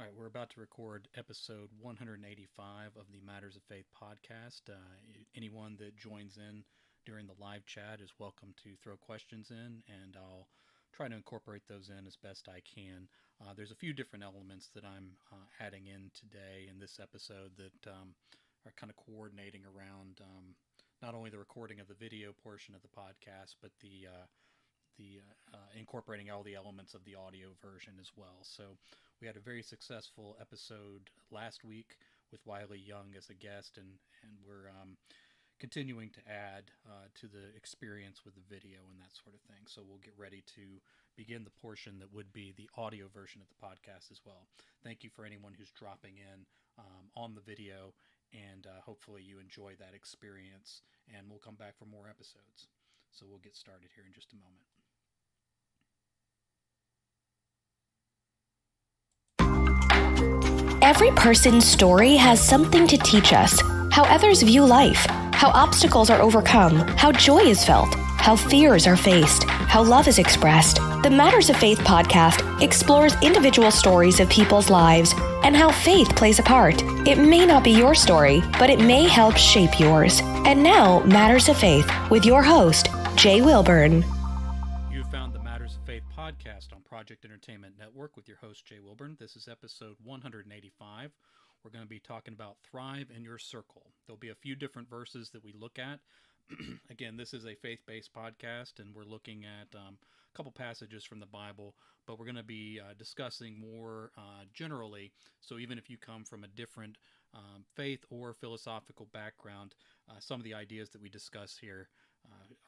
All right, we're about to record episode 185 of the Matters of Faith podcast. Anyone that joins in during the live chat is welcome to throw questions in, and I'll try to incorporate those in as best I can. There's a few different elements that I'm adding in today in this episode that are kind of coordinating around not only the recording of the video portion of the podcast, but the incorporating all the elements of the audio version as well. So we had a very successful episode last week with Wiley Young as a guest, and we're continuing to add to the experience with the video and that sort of thing. So we'll get ready to begin the portion that would be the audio version of the podcast as well. Thank you for anyone who's dropping in on the video, and hopefully you enjoy that experience, and we'll come back for more episodes. So we'll get started here in just a moment. Every person's story has something to teach us. How others view life, how obstacles are overcome, how joy is felt, how fears are faced, how love is expressed. The Matters of Faith podcast explores individual stories of people's lives and how faith plays a part. It may not be your story, but it may help shape yours. And now, Matters of Faith with your host, Jay Wilburn. You found the Matters of Faith podcast on Project Entertainment Network with your host, Jay Wilburn. This is episode 185. We're going to be talking about Thrive in Your Circle. There'll be a few different verses that we look at. Again, this is a faith-based podcast, and we're looking at a couple passages from the Bible, but we're going to be discussing more generally. So even if you come from a different faith or philosophical background, some of the ideas that we discuss here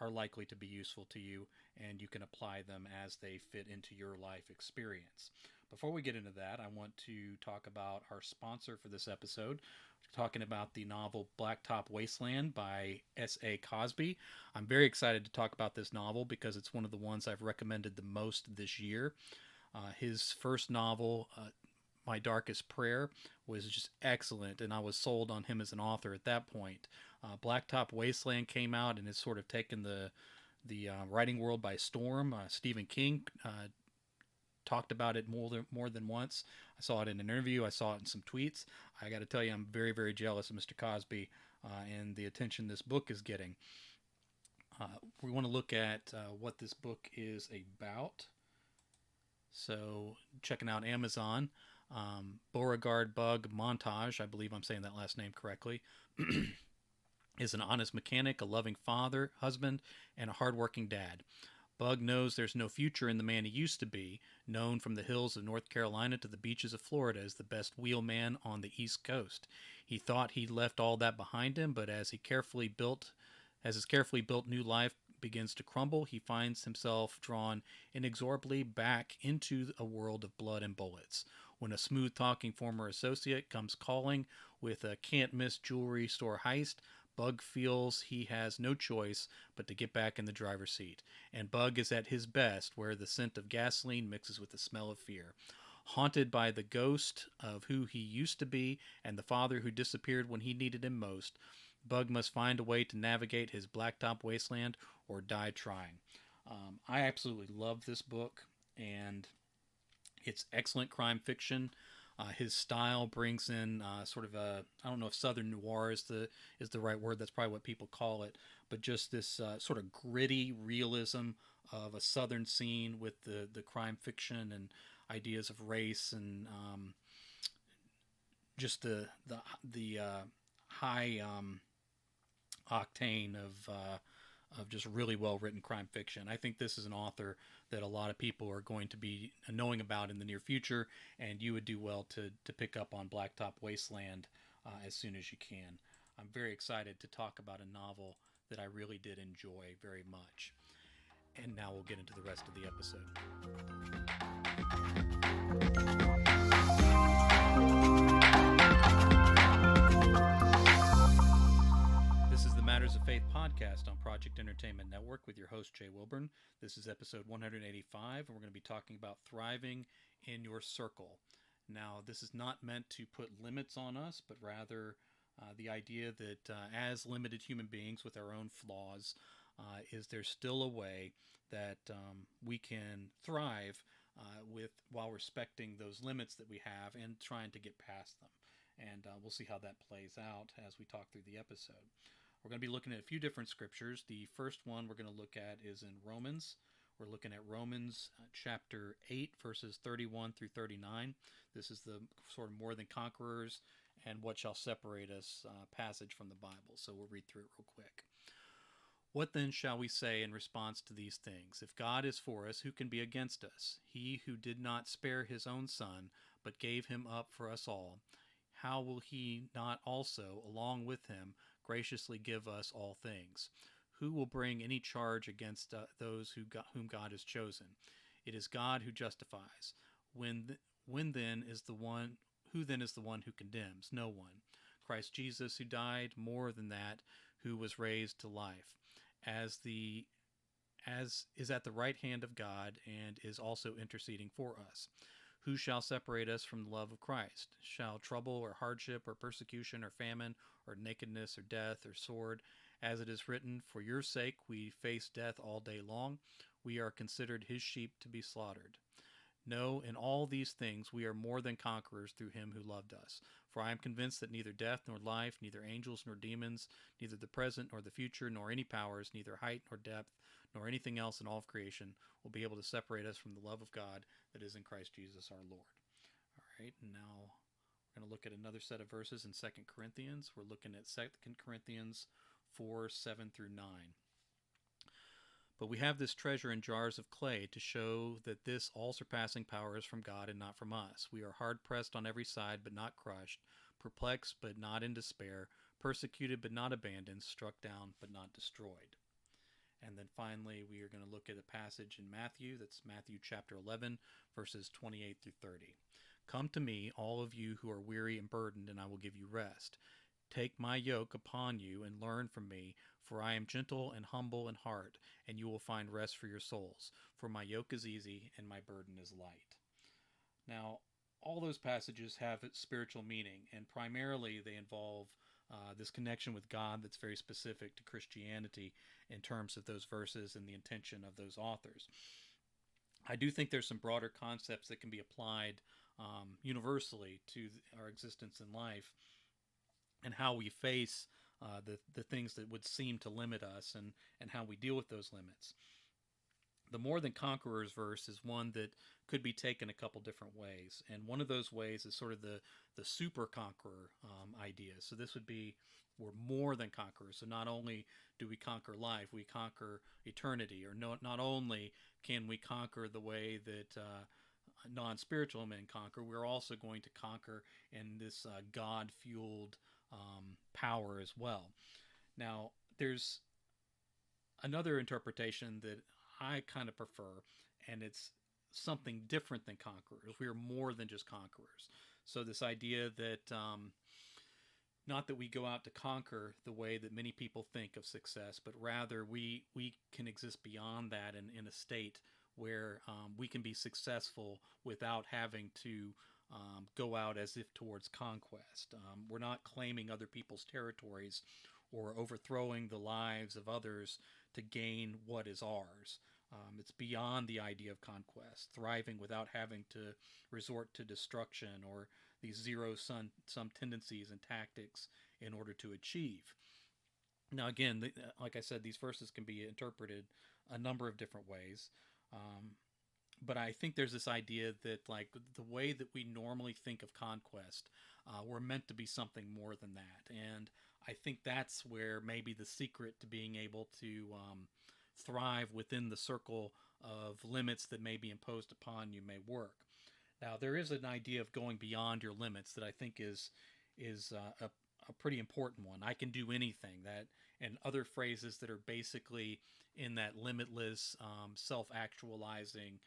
are likely to be useful to you, and you can apply them as they fit into your life experience. Before we get into that, I want to talk about our sponsor for this episode. We're talking about the novel Blacktop Wasteland by S.A. Cosby. I'm very excited to talk about this novel because it's one of the ones I've recommended the most this year. His first novel, My Darkest Prayer, was just excellent, and I was sold on him as an author at that point. Blacktop Wasteland came out and has sort of taken the writing world by storm. Stephen King talked about it more than once. I saw it in an interview. I saw it in some tweets. I got to tell you, I'm very, very jealous of Mr. Cosby and the attention this book is getting. We want to look at what this book is about. So checking out Amazon. Beauregard Bug Montage, I believe I'm saying that last name correctly, is an honest mechanic, a loving father, husband, and a hardworking dad. Bug knows there's no future in the man he used to be, known from the hills of North Carolina to the beaches of Florida as the best wheelman on the East Coast. He thought he'd left all that behind him, but as his carefully built new life begins to crumble, he finds himself drawn inexorably back into a world of blood and bullets. When a smooth-talking former associate comes calling with a can't-miss jewelry store heist, Bug feels he has no choice but to get back in the driver's seat. And Bug is at his best where the scent of gasoline mixes with the smell of fear. Haunted by the ghost of who he used to be and the father who disappeared when he needed him most, Bug must find a way to navigate his blacktop wasteland or die trying. I absolutely love this book, and it's excellent crime fiction. His style brings in sort of I don't know if Southern noir is the right word. That's probably what people call it. But just this sort of gritty realism of a Southern scene with the crime fiction and ideas of race and just the high octane of just really well written crime fiction. I think this is an author that a lot of people are going to be knowing about in the near future, and you would do well to pick up on Blacktop Wasteland as soon as you can. I'm very excited to talk about a novel that I really did enjoy very much. And now we'll get into the rest of the episode. This is the Matters of Faith podcast on Project Entertainment Network with your host, Jay Wilburn. This is episode 185, and we're going to be talking about thriving in your circle. Now, this is not meant to put limits on us, but rather the idea that as limited human beings with our own flaws, is there still a way that we can thrive with while respecting those limits that we have and trying to get past them. And we'll see how that plays out as we talk through the episode. We're going to be looking at a few different scriptures. The first one we're going to look at is in Romans. We're looking at Romans chapter 8, verses 31 through 39. This is the sort of more than conquerors and what shall separate us passage from the Bible. So we'll read through it real quick. What then shall we say in response to these things? If God is for us, who can be against us? He who did not spare his own son, but gave him up for us all, how will he not also, along with him, graciously give us all things? Who will bring any charge against those whom God has chosen? It is God who justifies. When then is the one who then is the one who condemns? No one. Christ Jesus, who died, more than that, who was raised to life, as is at the right hand of God, and is also interceding for us. Who shall separate us from the love of Christ? Shall trouble or hardship or persecution or famine or nakedness or death or sword? As it is written, for your sake we face death all day long. We are considered his sheep to be slaughtered. No, in all these things we are more than conquerors through him who loved us. For I am convinced that neither death nor life, neither angels nor demons, neither the present nor the future, nor any powers, neither height nor depth, nor anything else in all of creation will be able to separate us from the love of God that is in Christ Jesus our Lord. All right, and now we're going to look at another set of verses in 2 Corinthians. We're looking at 2 Corinthians 4, 7 through 9. But we have this treasure in jars of clay to show that this all-surpassing power is from God and not from us. We are hard-pressed on every side, but not crushed, perplexed, but not in despair, persecuted, but not abandoned, struck down, but not destroyed. And then finally, we are going to look at a passage in Matthew. That's Matthew chapter 11, verses 28 through 30. Come to me, all of you who are weary and burdened, and I will give you rest. Take my yoke upon you and learn from me, for I am gentle and humble in heart, and you will find rest for your souls. For my yoke is easy and my burden is light. Now, all those passages have spiritual meaning, and primarily they involve this connection with God that's very specific to Christianity in terms of those verses and the intention of those authors. I do think there's some broader concepts that can be applied universally to our existence in life and how we face the things that would seem to limit us and how we deal with those limits. The more than conquerors verse is one that could be taken a couple different ways. And one of those ways is sort of the super conqueror idea. So this would be, we're more than conquerors. So not only do we conquer life, we conquer eternity. Or not only can we conquer the way that non-spiritual men conquer, we're also going to conquer in this God-fueled power as well. Now, there's another interpretation that I kind of prefer, and it's something different than conquerors. We are more than just conquerors. So this idea that not that we go out to conquer the way that many people think of success, but rather we can exist beyond that in a state where we can be successful without having to go out as if towards conquest. We're not claiming other people's territories or overthrowing the lives of others to gain what is ours. It's beyond the idea of conquest, thriving without having to resort to destruction or these zero-sum tendencies and tactics in order to achieve. Now, again, like I said, these verses can be interpreted a number of different ways. But I think there's this idea that, like, the way that we normally think of conquest, we're meant to be something more than that. And I think that's where maybe the secret to being able to thrive within the circle of limits that may be imposed upon you may work. Now, there is an idea of going beyond your limits that I think is a pretty important one. I can do anything, that, and other phrases that are basically in that limitless, self-actualizing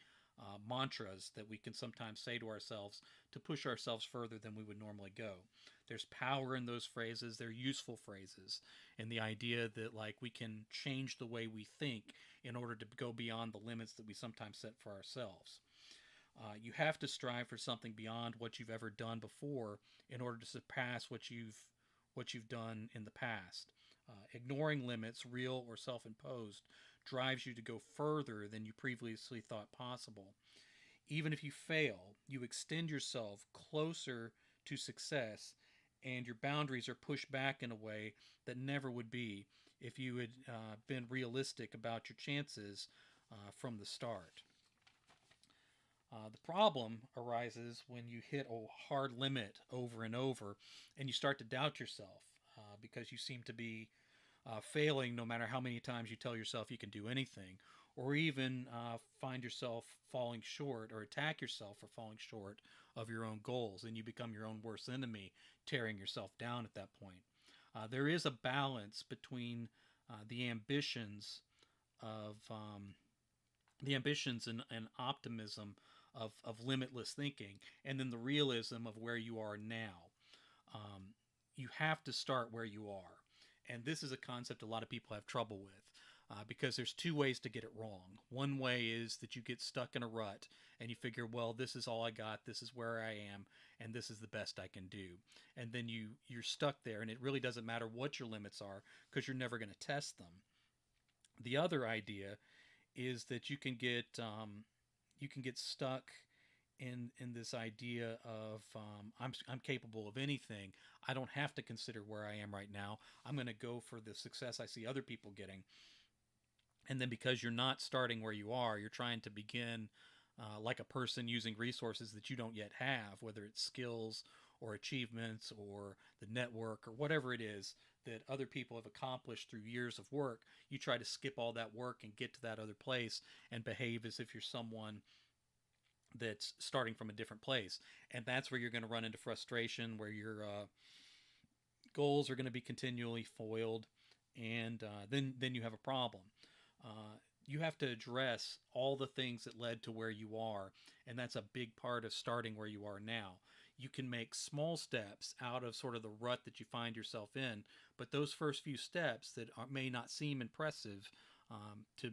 mantras that we can sometimes say to ourselves to push ourselves further than we would normally go. There's power in those phrases. They're useful phrases. And the idea that, like, we can change the way we think in order to go beyond the limits that we sometimes set for ourselves. You have to strive for something beyond what you've ever done before in order to surpass what you've done in the past. Ignoring limits, real or self-imposed, drives you to go further than you previously thought possible. Even if you fail, you extend yourself closer to success, and your boundaries are pushed back in a way that never would be if you had been realistic about your chances from the start. The problem arises when you hit a hard limit over and over and you start to doubt yourself because you seem to be failing no matter how many times you tell yourself you can do anything, or even find yourself falling short or attack yourself for falling short of your own goals, and you become your own worst enemy, tearing yourself down at that point. There is a balance between the ambitions of the ambitions and optimism of limitless thinking, and then the realism of where you are now. Um, you have to start where you are. And this is a concept a lot of people have trouble with because there's two ways to get it wrong. One way is that you get stuck in a rut and you figure, well, this is all I got, this is where I am, and this is the best I can do. And then you're stuck there, and it really doesn't matter what your limits are because you're never going to test them. The other idea is that you can get stuck in this idea of I'm capable of anything. I don't have to consider where I am right now. I'm going to go for the success I see other people getting. And then because you're not starting where you are, you're trying to begin like a person using resources that you don't yet have, whether it's skills or achievements or the network or whatever it is that other people have accomplished through years of work. You try to skip all that work and get to that other place and behave as if you're someone that's starting from a different place. And that's where you're going to run into frustration, where your goals are going to be continually foiled, and then you have a problem. You have to address all the things that led to where you are, and that's a big part of starting where you are now. You can make small steps out of sort of the rut that you find yourself in, but those first few steps that may not seem impressive to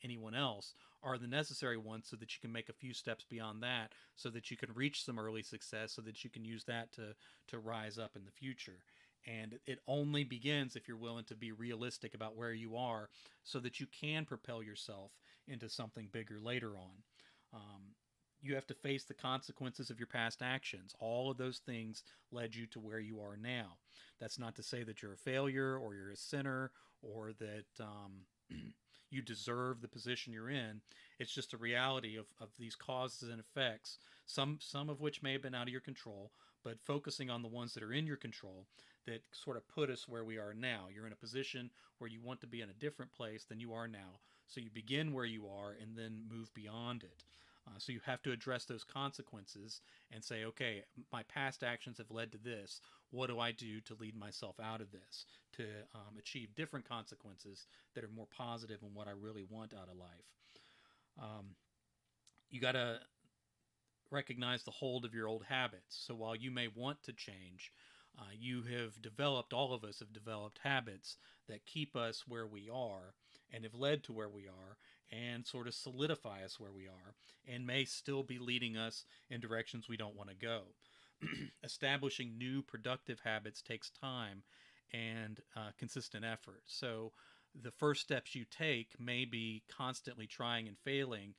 anyone else are the necessary ones, so that you can make a few steps beyond that, so that you can reach some early success, so that you can use that to rise up in the future. And it only begins if you're willing to be realistic about where you are, so that you can propel yourself into something bigger later on. You have to face the consequences of your past actions. All of those things led you to where you are now. That's not to say that you're a failure or you're a sinner or that you deserve the position you're in. It's just a reality of these causes and effects, some of which may have been out of your control, but focusing on the ones that are in your control that sort of put us where we are now. You're in a position where you want to be in a different place than you are now. So you begin where you are and then move beyond it. So you have to address those consequences and say, okay, my past actions have led to this. What do I do to lead myself out of this, to achieve different consequences that are more positive in what I really want out of life? You got to recognize the hold of your old habits. So while you may want to change, you have developed, all of us have developed habits that keep us where we are and have led to where we are and sort of solidify us where we are and may still be leading us in directions we don't want to go. Establishing new productive habits takes time and consistent effort. So the first steps you take may be constantly trying and failing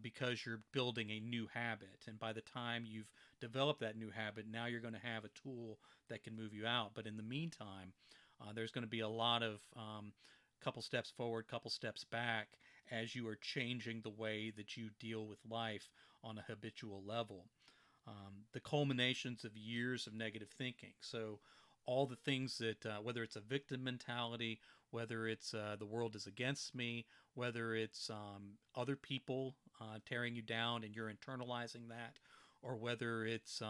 because you're building a new habit. And by the time you've developed that new habit, now you're going to have a tool that can move you out. But in the meantime, there's going to be a lot of couple steps forward, couple steps back as you are changing the way that you deal with life on a habitual level. The culminations of years of negative thinking. So all the things that, whether it's a victim mentality, whether it's the world is against me, whether it's other people tearing you down and you're internalizing that, or whether it's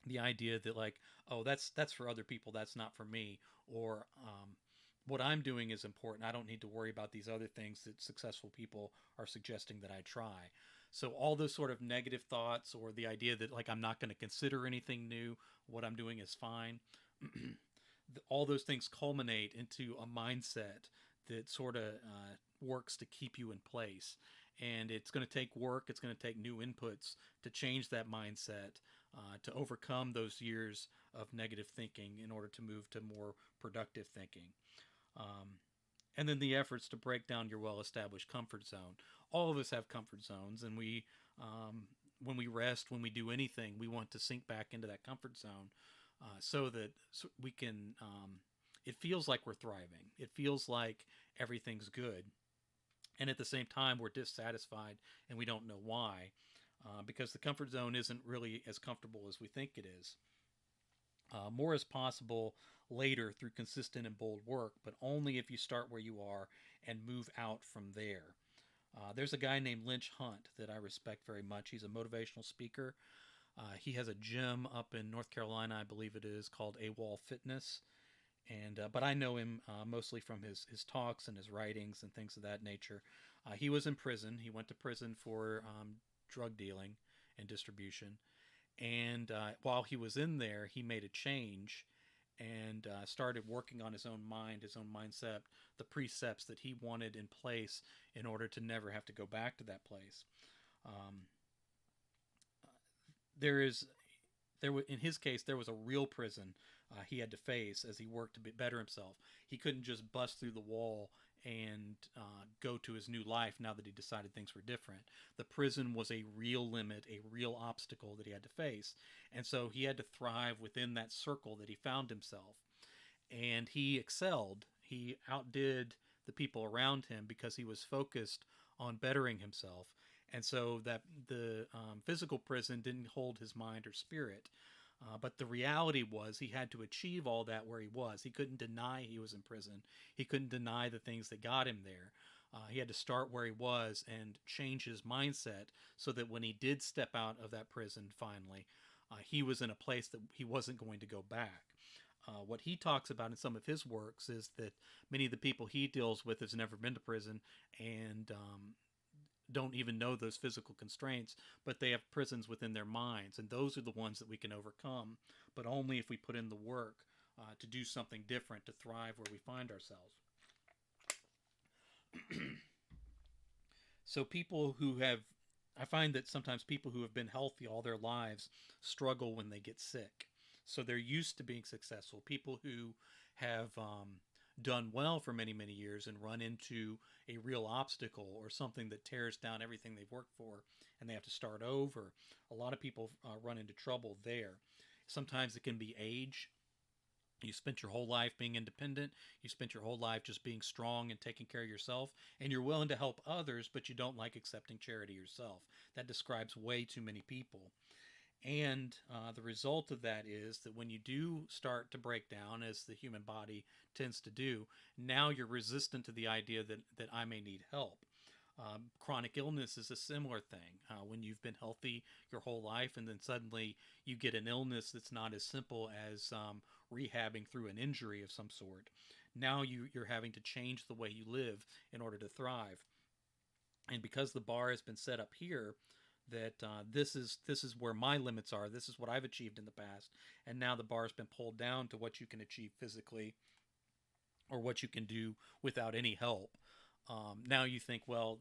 the idea that like, oh, that's for other people, that's not for me, or what I'm doing is important. I don't need to worry about these other things that successful people are suggesting that I try. So all those sort of negative thoughts, or the idea that like I'm not going to consider anything new, what I'm doing is fine, all those things culminate into a mindset that sort of works to keep you in place. And it's going to take work, it's going to take new inputs to change that mindset, to overcome those years of negative thinking in order to move to more productive thinking. And then the efforts to break down your well-established comfort zone. All of us have comfort zones, and we When we rest, when we do anything, we want to sink back into that comfort zone so that we can. It feels like we're thriving. It feels like everything's good, and at the same time, we're dissatisfied and we don't know why, because the comfort zone isn't really as comfortable as we think it is. More is possible later through consistent and bold work, but only if you start where you are and move out from there. There's a guy named Lynch Hunt that I respect very much. He's a motivational speaker. He has a gym up in North Carolina, I believe it is, called AWOL Fitness. And but I know him mostly from his talks and his writings and things of that nature. He was in prison. He went to prison for drug dealing and distribution. And while he was in there, he made a change and started working on his own mind, his own mindset, the precepts that he wanted in place in order to never have to go back to that place. Um, there is in his case there was a real prison he had to face as he worked to better himself. He couldn't just bust through the wall and go to his new life now that he decided things were different. The prison was a real limit, a real obstacle that he had to face, and so he had to thrive within that circle that he found himself. And he excelled. He outdid the people around him because he was focused on bettering himself. And so that the physical prison didn't hold his mind or spirit. But the reality was he had to achieve all that where he was. He couldn't deny he was in prison. He couldn't deny the things that got him there. He had to start where he was and change his mindset so that when he did step out of that prison finally, he was in a place that he wasn't going to go back. What he talks about in some of his works is that many of the people he deals with has never been to prison and don't even know those physical constraints, but they have prisons within their minds, and those are the ones that we can overcome, but only if we put in the work to do something different, to thrive where we find ourselves. So I find that sometimes people who have been healthy all their lives struggle when they get sick. So they're used to being successful. People who have done well for many, many years and run into a real obstacle or something that tears down everything they've worked for and they have to start over. A lot of people run into trouble there. Sometimes it can be age. You spent your whole life being independent. You spent your whole life just being strong and taking care of yourself. And you're willing to help others, but you don't like accepting charity yourself. That describes way too many people. And the result of that is that when you do start to break down, as the human body tends to do, now you're resistant to the idea that I may need help. Chronic illness is a similar thing. When you've been healthy your whole life and then suddenly you get an illness that's not as simple as rehabbing through an injury of some sort. Now you're having to change the way you live in order to thrive. And because the bar has been set up here, that this is where my limits are. This is what I've achieved in the past, and now the bar has been pulled down to what you can achieve physically, or what you can do without any help. Now you think, well,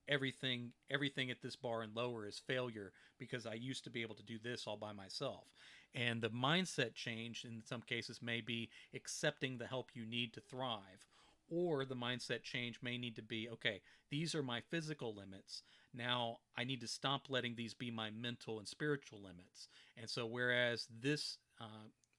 everything at this bar and lower is failure because I used to be able to do this all by myself. And the mindset change in some cases may be accepting the help you need to thrive. Or the mindset change may need to be, okay, these are my physical limits. Now I need to stop letting these be my mental and spiritual limits. And so whereas this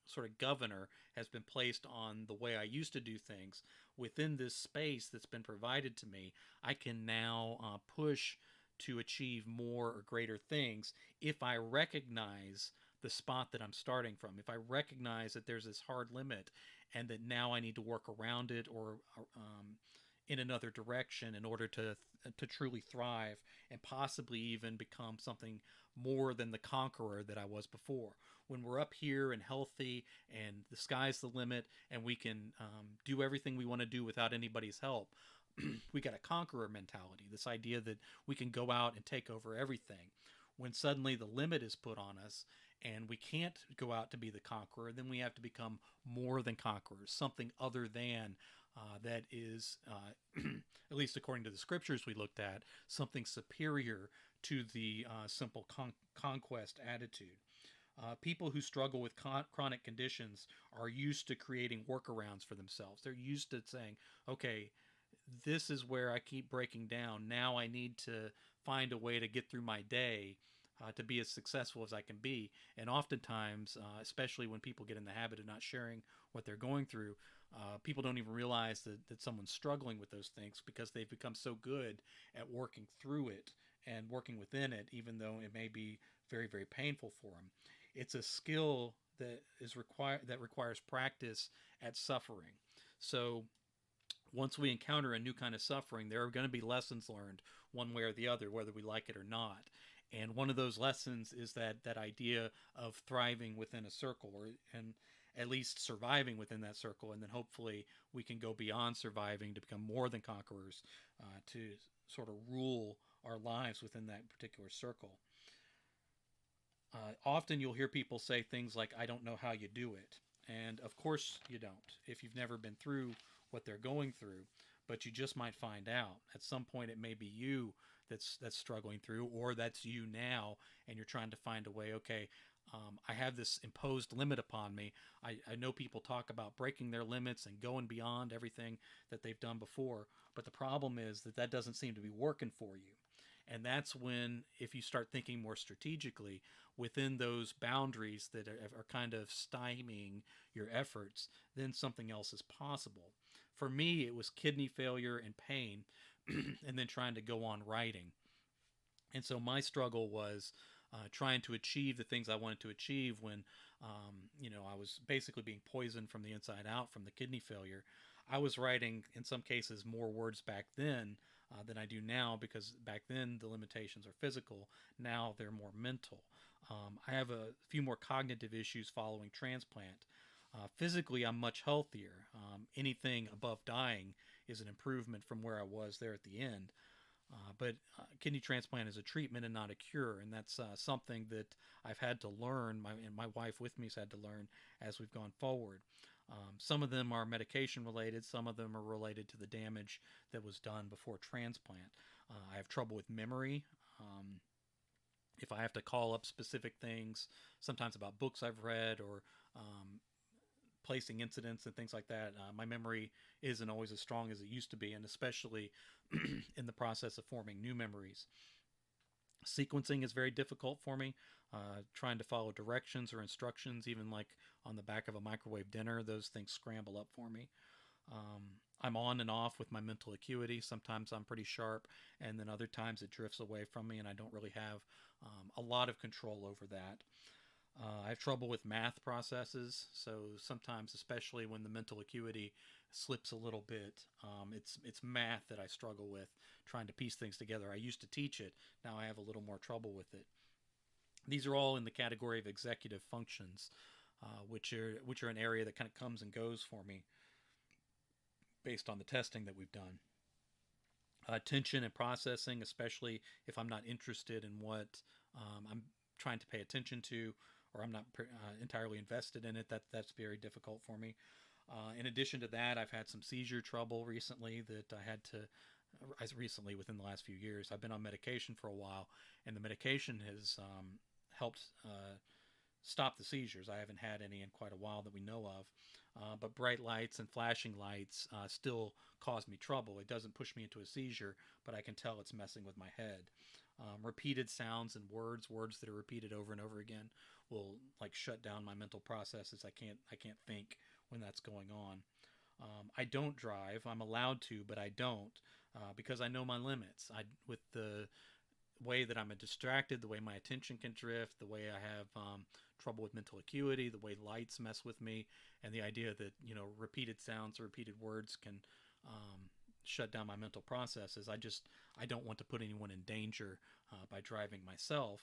sort of governor has been placed on the way I used to do things, within this space that's been provided to me, I can now push to achieve more or greater things if I recognize the spot that I'm starting from. If I recognize that there's this hard limit and that now I need to work around it or in another direction in order to truly thrive and possibly even become something more than the conqueror that I was before. When we're up here and healthy and the sky's the limit and we can do everything we want to do without anybody's help, we got a conqueror mentality, this idea that we can go out and take over everything. When suddenly the limit is put on us and we can't go out to be the conqueror, then we have to become more than conquerors, something other than that is, at least according to the scriptures we looked at, something superior to the simple conquest attitude. People who struggle with chronic conditions are used to creating workarounds for themselves. They're used to saying, okay, this is where I keep breaking down. Now I need to find a way to get through my day to be as successful as I can be. And oftentimes, especially when people get in the habit of not sharing what they're going through, people don't even realize that someone's struggling with those things because they've become so good at working through it and working within it, even though it may be very, very painful for them. It's a skill that requires practice at suffering. So once we encounter a new kind of suffering, there are going to be lessons learned one way or the other, whether we like it or not. And one of those lessons is that idea of thriving within a circle, and at least surviving within that circle, and then hopefully we can go beyond surviving to become more than conquerors, to sort of rule our lives within that particular circle. Often you'll hear people say things like, I don't know how you do it. And of course you don't, if you've never been through what they're going through, but you just might find out. At some point, it may be you that's struggling through, or that's you now, and you're trying to find a way, okay, I have this imposed limit upon me. I know people talk about breaking their limits and going beyond everything that they've done before, but the problem is that doesn't seem to be working for you. And that's when, if you start thinking more strategically within those boundaries that are kind of stymieing your efforts, then something else is possible. For me, it was kidney failure and pain, and then trying to go on writing. And so my struggle was trying to achieve the things I wanted to achieve when, I was basically being poisoned from the inside out from the kidney failure. I was writing, in some cases, more words back then than I do now, because back then the limitations are physical. Now they're more mental. I have a few more cognitive issues following transplant. Physically, I'm much healthier. Anything above dying is an improvement from where I was there at the end. But kidney transplant is a treatment and not a cure, and that's something that I've had to learn, and my wife with me has had to learn as we've gone forward. Some of them are medication related, some of them are related to the damage that was done before transplant. I have trouble with memory. If I have to call up specific things, sometimes about books I've read, or placing incidents and things like that, my memory isn't always as strong as it used to be, and especially in the process of forming new memories. Sequencing is very difficult for me. Trying to follow directions or instructions, even like on the back of a microwave dinner, those things scramble up for me. I'm on and off with my mental acuity. Sometimes I'm pretty sharp, and then other times it drifts away from me, and I don't really have a lot of control over that. I have trouble with math processes, so sometimes, especially when the mental acuity slips a little bit, it's math that I struggle with, trying to piece things together. I used to teach it, now I have a little more trouble with it. These are all in the category of executive functions, which are an area that kind of comes and goes for me based on the testing that we've done. Attention and processing, especially if I'm not interested in what I'm trying to pay attention to, or I'm not entirely invested in it, that's very difficult for me. In addition to that, I've had some seizure trouble recently that I had to, as recently within the last few years, I've been on medication for a while, and the medication has helped stop the seizures. I haven't had any in quite a while that we know of. But bright lights and flashing lights still cause me trouble. It doesn't push me into a seizure, but I can tell it's messing with my head. Repeated sounds and words that are repeated over and over again, will like shut down my mental processes. I can't think when that's going on. I don't drive. I'm allowed to, but I don't, because I know my limits. With the way that I'm distracted, the way my attention can drift, the way I have trouble with mental acuity, the way lights mess with me, and the idea that repeated sounds or repeated words can shut down my mental processes. I don't want to put anyone in danger by driving myself.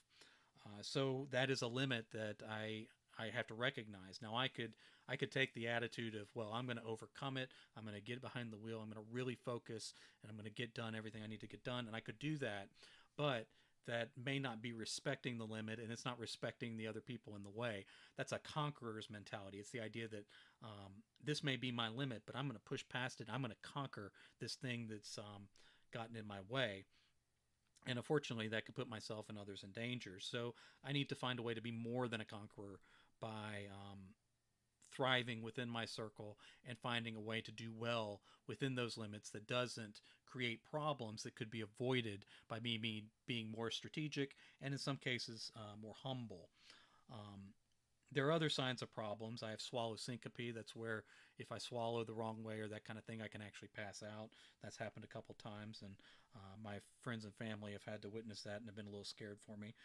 So that is a limit that I have to recognize. Now I could take the attitude of, well, I'm going to overcome it. I'm going to get behind the wheel. I'm going to really focus, and I'm going to get done everything I need to get done. And I could do that, but that may not be respecting the limit, and it's not respecting the other people in the way. That's a conqueror's mentality. It's the idea that this may be my limit, but I'm going to push past it. I'm going to conquer this thing that's gotten in my way. And unfortunately, that could put myself and others in danger. So I need to find a way to be more than a conqueror by thriving within my circle and finding a way to do well within those limits that doesn't create problems that could be avoided by me being more strategic and in some cases more humble. Um, there are other signs of problems. I have swallow syncope. That's where if I swallow the wrong way or that kind of thing, I can actually pass out. That's happened a couple times, and my friends and family have had to witness that and have been a little scared for me.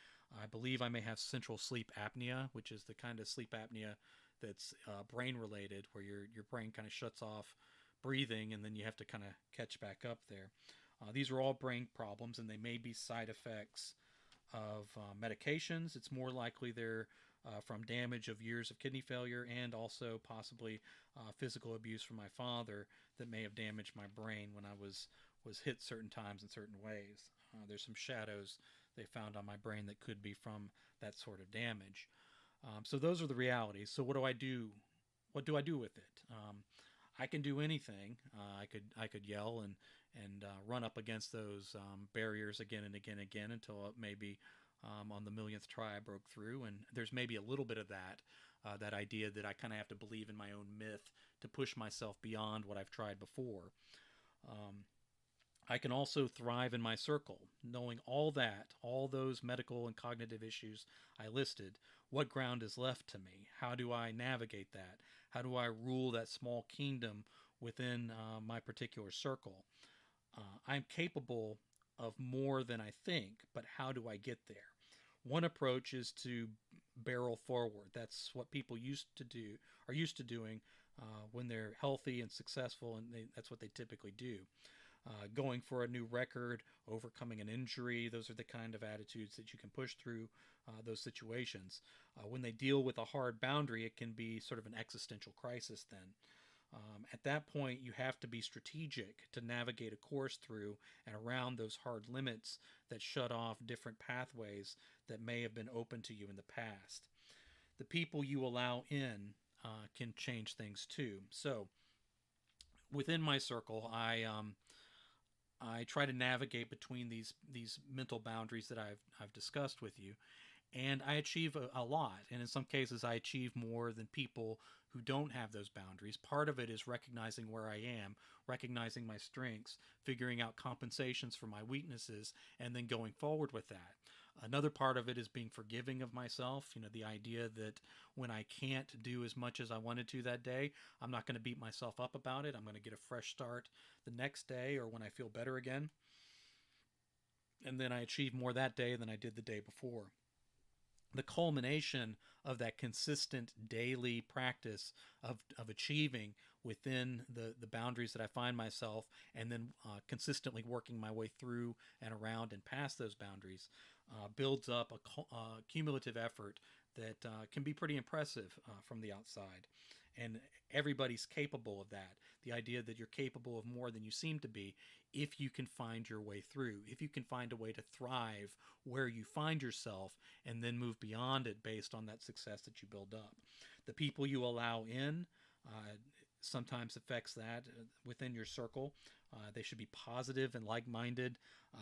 I believe I may have central sleep apnea, which is the kind of sleep apnea that's brain related, where your brain kind of shuts off breathing and then you have to kind of catch back up there. These are all brain problems, and they may be side effects of medications. It's more likely they're from damage of years of kidney failure and also possibly physical abuse from my father that may have damaged my brain when I was hit certain times in certain ways. There's some shadows they found on my brain that could be from that sort of damage. So those are the realities. So what do I do? What do I do with it? I can do anything. I could yell and run up against those barriers again and again and again until maybe on the millionth try I broke through. And there's maybe a little bit of that idea that I kind of have to believe in my own myth to push myself beyond what I've tried before. I can also thrive in my circle, knowing all those medical and cognitive issues I listed. What ground is left to me? How do I navigate that? How do I rule that small kingdom within my particular circle? I'm capable of more than I think, but how do I get there? One approach is to barrel forward. That's what people are used to doing when they're healthy and successful, and that's what they typically do. Going for a new record, overcoming an injury, those are the kind of attitudes that you can push through those situations. When they deal with a hard boundary, it can be sort of an existential crisis then. At that point, you have to be strategic to navigate a course through and around those hard limits that shut off different pathways that may have been open to you in the past. The people you allow in can change things too. So, within my circle, I try to navigate between these mental boundaries that I've discussed with you, and I achieve a lot. And in some cases, I achieve more than people who don't have those boundaries. Part of it is recognizing where I am, recognizing my strengths, figuring out compensations for my weaknesses, and then going forward with that. Another part of it is being forgiving of myself. The idea that when I can't do as much as I wanted to that day, I'm not going to beat myself up about it. I'm going to get a fresh start the next day or when I feel better again. And then I achieve more that day than I did the day before. The culmination of that consistent daily practice of achieving within the boundaries that I find myself, and then consistently working my way through and around and past those boundaries builds up a cumulative effort that can be pretty impressive from the outside. And everybody's capable of that. The idea that you're capable of more than you seem to be if you can find your way through, if you can find a way to thrive where you find yourself and then move beyond it based on that success that you build up. The people you allow in sometimes affects that within your circle. They should be positive and like-minded,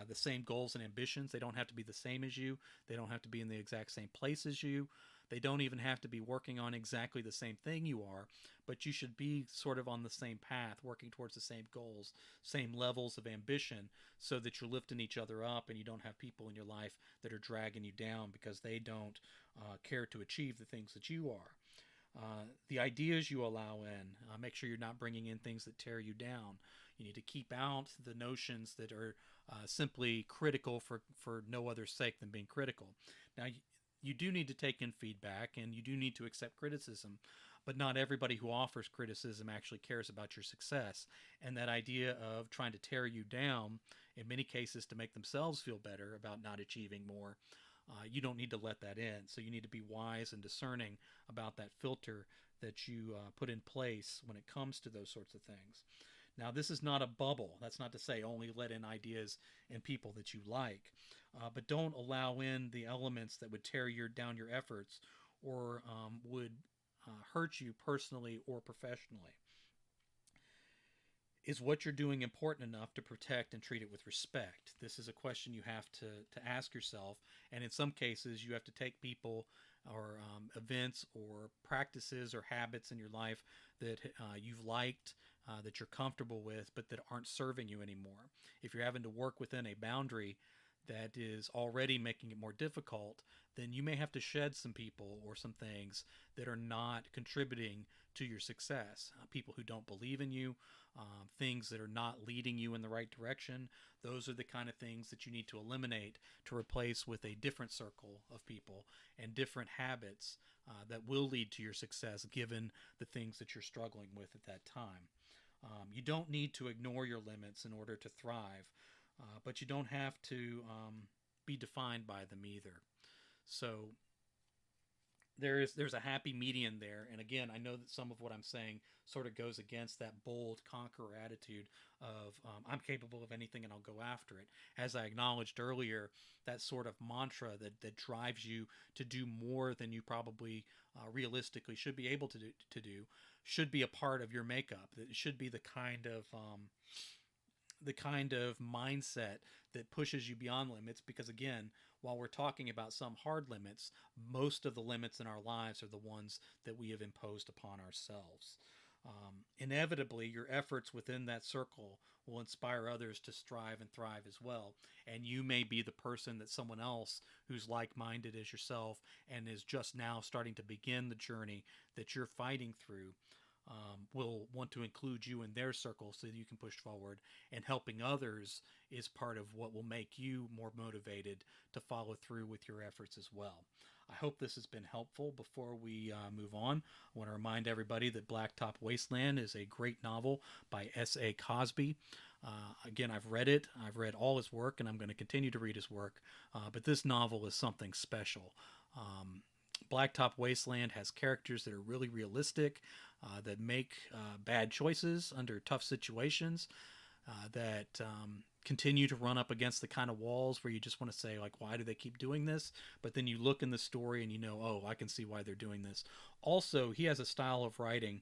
the same goals and ambitions. They don't have to be the same as you. They don't have to be in the exact same place as you. They don't even have to be working on exactly the same thing you are, but you should be sort of on the same path, working towards the same goals, same levels of ambition, so that you're lifting each other up and you don't have people in your life that are dragging you down because they don't care to achieve the things that you are. The ideas you allow in, make sure you're not bringing in things that tear you down. You need to keep out the notions that are simply critical for no other sake than being critical. Now, you do need to take in feedback and you do need to accept criticism, but not everybody who offers criticism actually cares about your success. And that idea of trying to tear you down, in many cases to make themselves feel better about not achieving more, you don't need to let that in. So you need to be wise and discerning about that filter that you put in place when it comes to those sorts of things. Now, this is not a bubble. That's not to say only let in ideas and people that you like, but don't allow in the elements that would tear down your efforts or would hurt you personally or professionally. Is what you're doing important enough to protect and treat it with respect? This is a question you have to ask yourself, and in some cases you have to take people or events or practices or habits in your life that you've liked, that you're comfortable with, but that aren't serving you anymore. If you're having to work within a boundary that is already making it more difficult, then you may have to shed some people or some things that are not contributing to your success. People who don't believe in you, things that are not leading you in the right direction. Those are the kind of things that you need to eliminate to replace with a different circle of people and different habits that will lead to your success given the things that you're struggling with at that time. You don't need to ignore your limits in order to thrive, but you don't have to be defined by them either. So there's a happy median there. And again, I know that some of what I'm saying sort of goes against that bold conqueror attitude of I'm capable of anything and I'll go after it. As I acknowledged earlier, that sort of mantra that drives you to do more than you probably realistically should be able to do should be a part of your makeup. It should be the kind of mindset that pushes you beyond limits, because again, while we're talking about some hard limits, most of the limits in our lives are the ones that we have imposed upon ourselves. Inevitably, your efforts within that circle will inspire others to strive and thrive as well. And you may be the person that someone else who's like minded as yourself and is just now starting to begin the journey that you're fighting through, will want to include you in their circle so that you can push forward. And helping others is part of what will make you more motivated to follow through with your efforts as well. I hope this has been helpful. Before we move on, I want to remind everybody that Blacktop Wasteland is a great novel by S.A. Cosby. Again, I've read it. I've read all his work, and I'm going to continue to read his work. But this novel is something special. Blacktop Wasteland has characters that are really realistic, that make bad choices under tough situations, that continue to run up against the kind of walls where you just want to say, like, why do they keep doing this? But then you look in the story and you know, oh, I can see why they're doing this. Also, he has a style of writing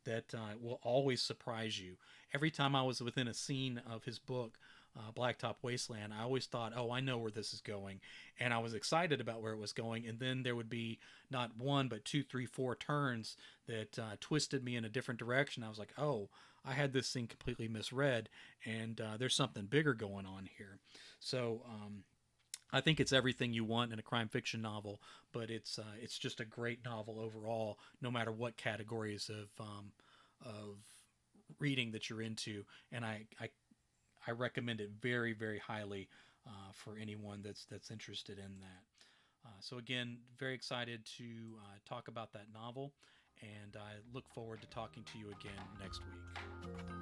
that will always surprise you. Every time I was within a scene of his book, Blacktop Wasteland, I always thought, oh, I know where this is going. And I was excited about where it was going. And then there would be not one, but two, three, four turns that twisted me in a different direction. I was like, oh, I had this thing completely misread. And there's something bigger going on here. So I think it's everything you want in a crime fiction novel, but it's just a great novel overall, no matter what categories of reading that you're into. And I recommend it very, very highly for anyone that's interested in that. So again, very excited to talk about that novel, and I look forward to talking to you again next week.